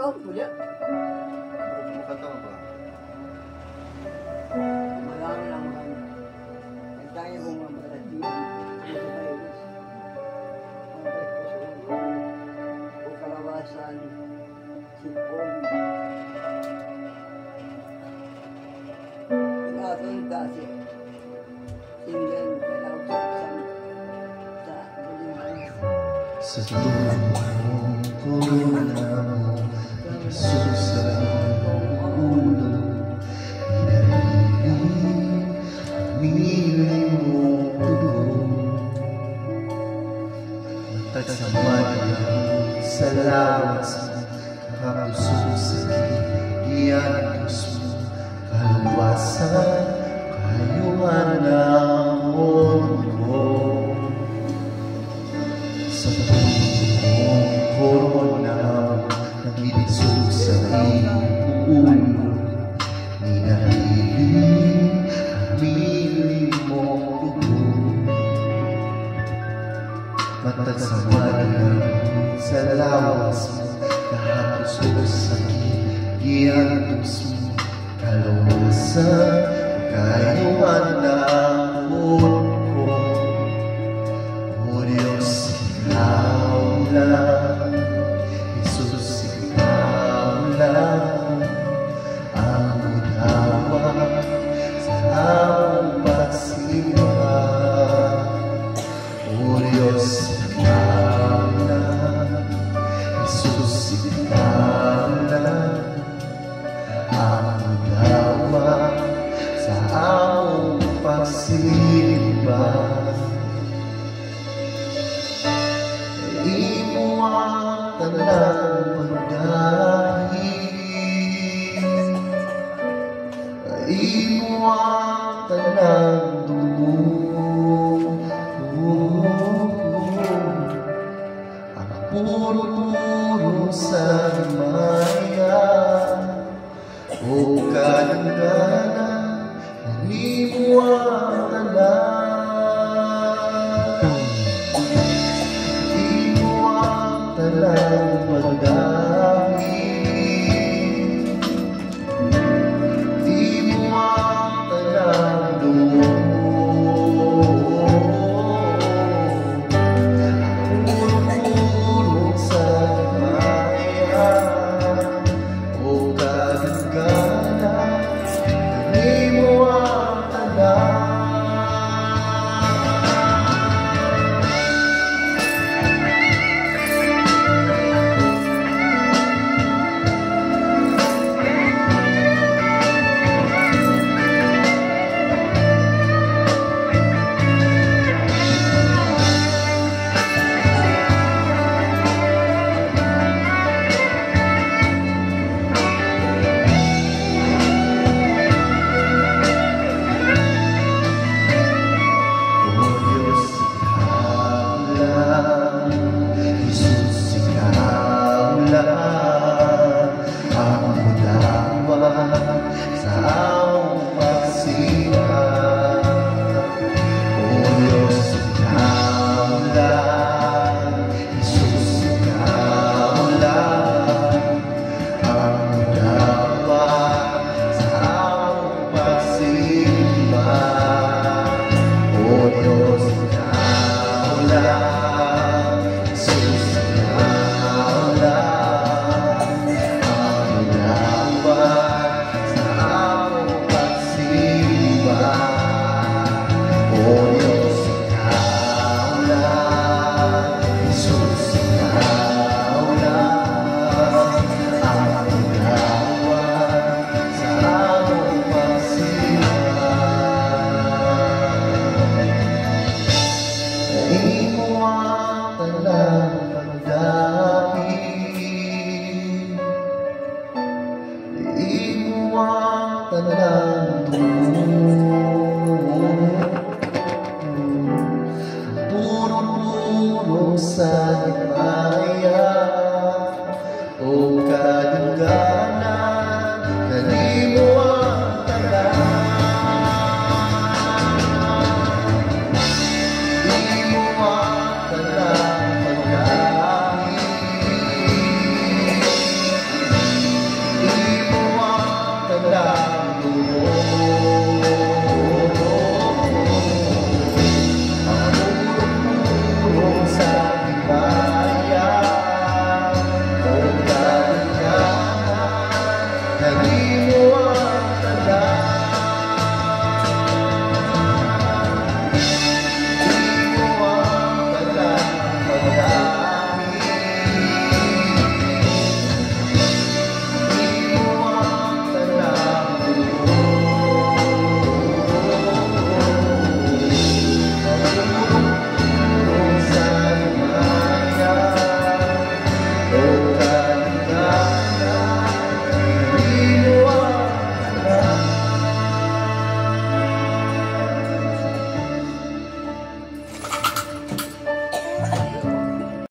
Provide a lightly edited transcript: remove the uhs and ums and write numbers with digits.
taon po niya. Makataon ba? Marami lang mga nagtayo kong mga matalagyan. Mga virus. Mga depresyon. O kalawasan. Sipon. Pinatong kasi. Tinggan kailangan sa bulimay. Sa tulong ko lang isusa ulo hinahili mo dugo matagsamad lang sa lawas mo kapuso sa iyanos mo kaluwasan kayuhan ng mundo sa tulong korona nagbibigsog sa iyong ulo ninahili ang mili mong dugo matagsamad lang sa lawas mo kahapos o sakit iyantos mo kaluwasan kayuhan ng mundo o Diyos ikaw lang Jesus ikaw lang ang unawa sa among pagsimba o Diyos ikaw lang Jesus ikaw lang ang unawa sa among pagsimba imo ang tanang pagdahil imo ang tanang dugo ang puro-puro sa maya o kalangganan imo ang tanang talang pagdahil di mo ang talang dugo puro-puro sa maya o kagagalan di mo ang talang sa among pagsimba o Diyos ikaw lang Jesus ikaw lang ang unawa sa among pagsimba o Diyos ikaw lang Jesus ikaw lang ang unawa puro-puro sa iba